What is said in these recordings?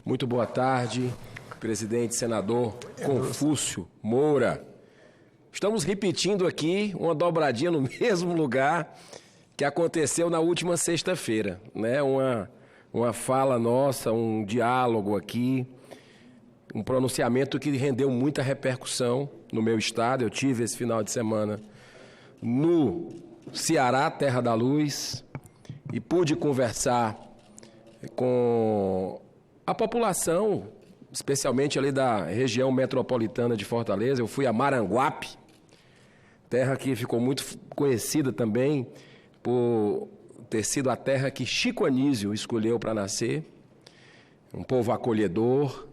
Muito boa tarde, presidente senador Confúcio Moura. Estamos repetindo aqui uma dobradinha no mesmo lugar que aconteceu na última sexta-feira, né? Uma fala nossa, um diálogo aqui, um pronunciamento que rendeu muita repercussão no meu estado. Eu tive esse final de semana no Ceará, Terra da Luz, e pude conversar com a população, especialmente ali da região metropolitana de Fortaleza. Eu fui a Maranguape, terra que ficou muito conhecida também por ter sido a terra que Chico Anísio escolheu para nascer, um povo acolhedor,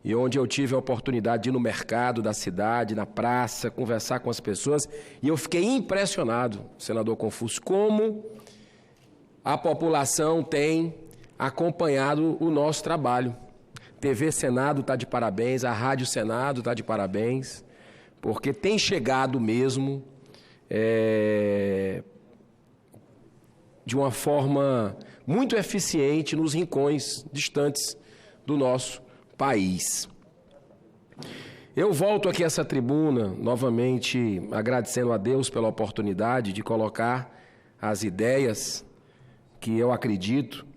e onde eu tive a oportunidade de ir no mercado da cidade, na praça, conversar com as pessoas, e eu fiquei impressionado, senador Confúcio, como a população tem acompanhado o nosso trabalho. TV Senado está de parabéns, a Rádio Senado está de parabéns, porque tem chegado mesmo de uma forma muito eficiente nos rincões distantes do nosso país. Eu volto aqui a essa tribuna, novamente agradecendo a Deus pela oportunidade de colocar as ideias que eu acredito,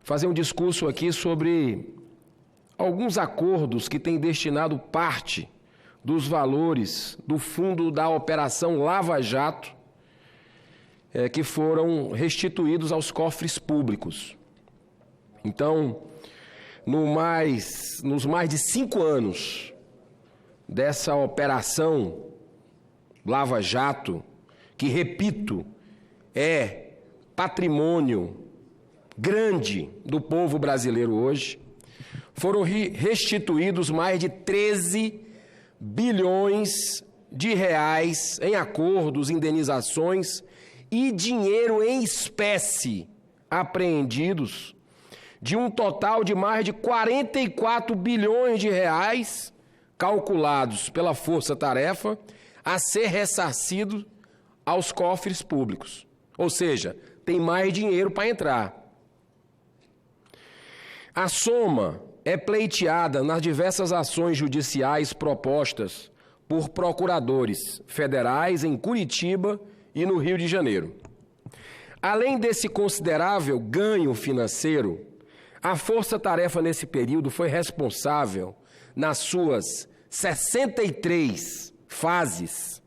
fazer um discurso aqui sobre alguns acordos que têm destinado parte dos valores do fundo da Operação Lava Jato, que foram restituídos aos cofres públicos. Então, nos mais de 5 anos dessa Operação Lava Jato, que, repito, é patrimônio grande do povo brasileiro hoje, foram restituídos mais de 13 bilhões de reais em acordos, indenizações e dinheiro em espécie apreendidos, de um total de mais de 44 bilhões de reais calculados pela Força Tarefa a ser ressarcido aos cofres públicos. Ou seja, tem mais dinheiro para entrar. A soma é pleiteada nas diversas ações judiciais propostas por procuradores federais em Curitiba e no Rio de Janeiro. Além desse considerável ganho financeiro, a Força Tarefa nesse período foi responsável, nas suas 63 fases,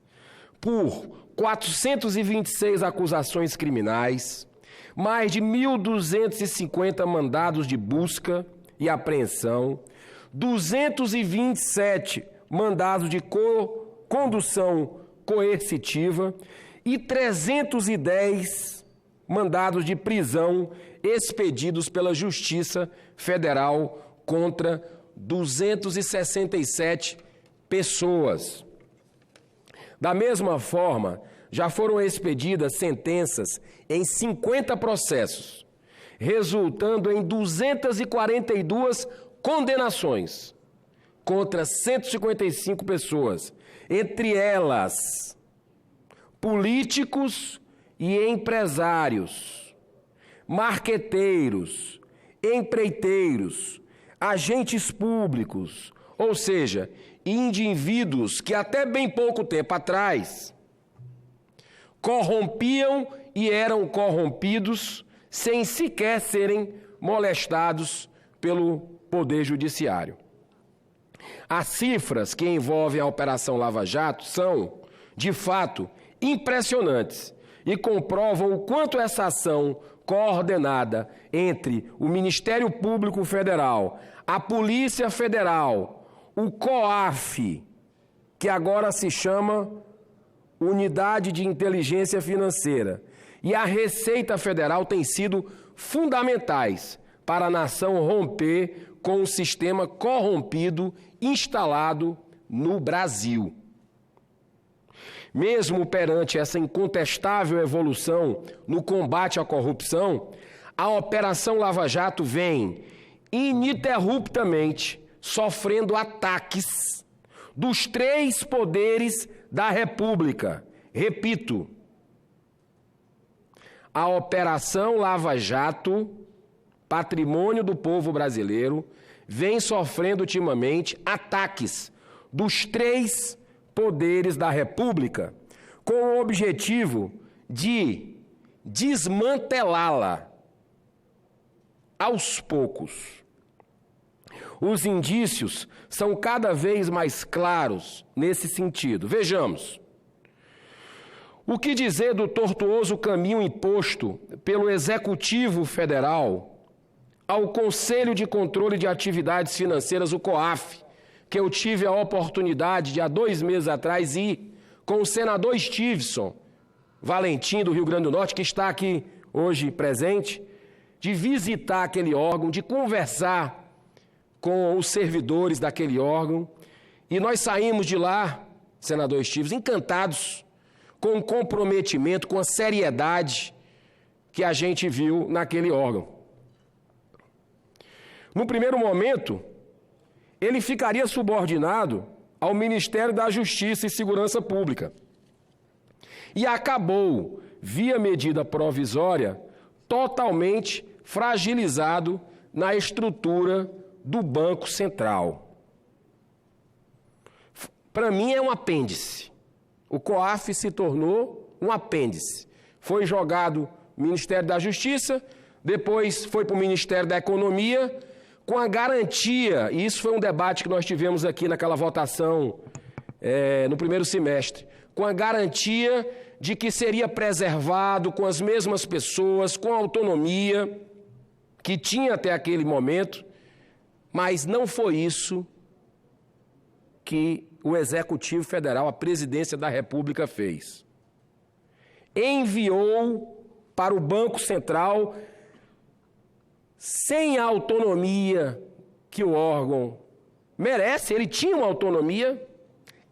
por 426 acusações criminais, mais de 1.250 mandados de busca e apreensão, 227 mandados de condução coercitiva e 310 mandados de prisão expedidos pela Justiça Federal contra 267 pessoas. Da mesma forma, já foram expedidas sentenças em 50 processos, resultando em 242 condenações contra 155 pessoas, entre elas políticos e empresários, marqueteiros, empreiteiros, agentes públicos, ou seja, indivíduos que até bem pouco tempo atrás corrompiam e eram corrompidos sem sequer serem molestados pelo Poder Judiciário. As cifras que envolvem a Operação Lava Jato são, de fato, impressionantes e comprovam o quanto essa ação coordenada entre o Ministério Público Federal, a Polícia Federal, o COAF, que agora se chama Unidade de Inteligência Financeira, e a Receita Federal têm sido fundamentais para a nação romper com o sistema corrompido instalado no Brasil. Mesmo perante essa incontestável evolução no combate à corrupção, a Operação Lava Jato vem ininterruptamente sofrendo ataques dos 3 poderes da República. Repito, a Operação Lava Jato patrimônio do povo brasileiro, vem sofrendo ultimamente ataques dos 3 poderes da República, com o objetivo de desmantelá-la aos poucos. Os indícios são cada vez mais claros nesse sentido. Vejamos. O que dizer do tortuoso caminho imposto pelo Executivo Federal ao Conselho de Controle de Atividades Financeiras, o COAF, que eu tive a oportunidade de, há 2 meses atrás, ir com o senador Stevenson Valentim, do Rio Grande do Norte, que está aqui hoje presente, de visitar aquele órgão, de conversar com os servidores daquele órgão. E nós saímos de lá, senador Stevenson, encantados com o comprometimento, com a seriedade que a gente viu naquele órgão. No primeiro momento, ele ficaria subordinado ao Ministério da Justiça e Segurança Pública. E acabou, via medida provisória, totalmente fragilizado na estrutura do Banco Central. Para mim é um apêndice. O COAF se tornou um apêndice. Foi jogado no Ministério da Justiça, depois foi para o Ministério da Economia, com a garantia, e isso foi um debate que nós tivemos aqui naquela votação no primeiro semestre, com a garantia de que seria preservado com as mesmas pessoas, com a autonomia que tinha até aquele momento, mas não foi isso que o Executivo Federal, a Presidência da República, fez. Enviou para o Banco Central, sem a autonomia que o órgão merece, ele tinha uma autonomia,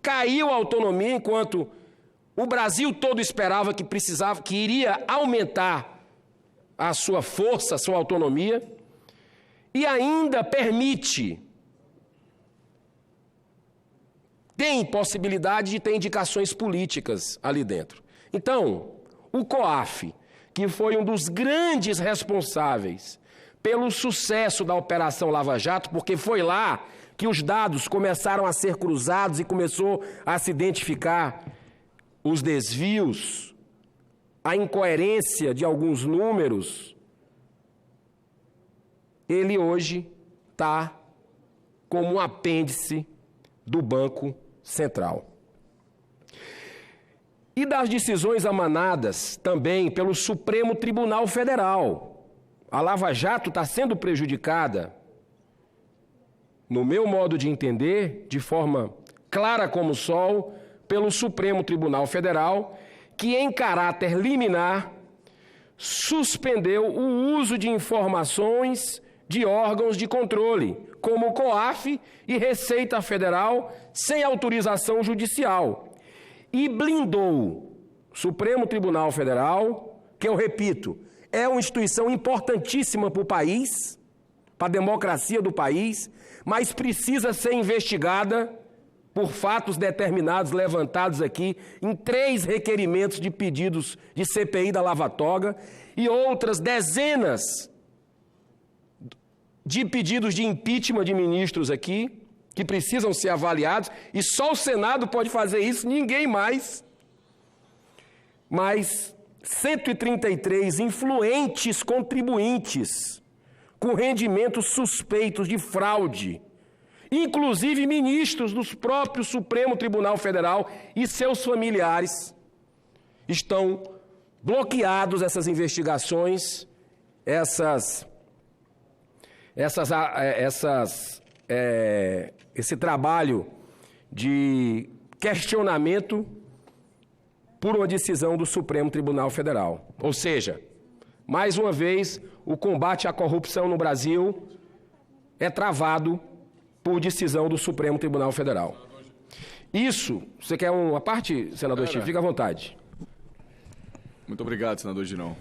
caiu a autonomia enquanto o Brasil todo esperava que precisava, que iria aumentar a sua força, a sua autonomia, e ainda tem possibilidade de ter indicações políticas ali dentro. Então, o COAF, que foi um dos grandes responsáveis pelo sucesso da Operação Lava Jato, porque foi lá que os dados começaram a ser cruzados e começou a se identificar os desvios, a incoerência de alguns números, ele hoje está como um apêndice do Banco Central. E das decisões emanadas também pelo Supremo Tribunal Federal. A Lava Jato está sendo prejudicada, no meu modo de entender, de forma clara como o sol, pelo Supremo Tribunal Federal, que em caráter liminar suspendeu o uso de informações de órgãos de controle, como o COAF e Receita Federal, sem autorização judicial. E blindou o Supremo Tribunal Federal, que eu repito, é uma instituição importantíssima para o país, para a democracia do país, mas precisa ser investigada por fatos determinados levantados aqui em 3 requerimentos de pedidos de CPI da Lava Toga e outras dezenas de pedidos de impeachment de ministros aqui, que precisam ser avaliados, e só o Senado pode fazer isso, ninguém mais. Mas 133 influentes contribuintes com rendimentos suspeitos de fraude, inclusive ministros do próprio Supremo Tribunal Federal e seus familiares, estão bloqueados essas investigações, esse trabalho de questionamento por uma decisão do Supremo Tribunal Federal. Ou seja, mais uma vez, o combate à corrupção no Brasil é travado por decisão do Supremo Tribunal Federal. Isso, você quer uma parte, senador Chico? Fica à vontade. Muito obrigado, senador Girão.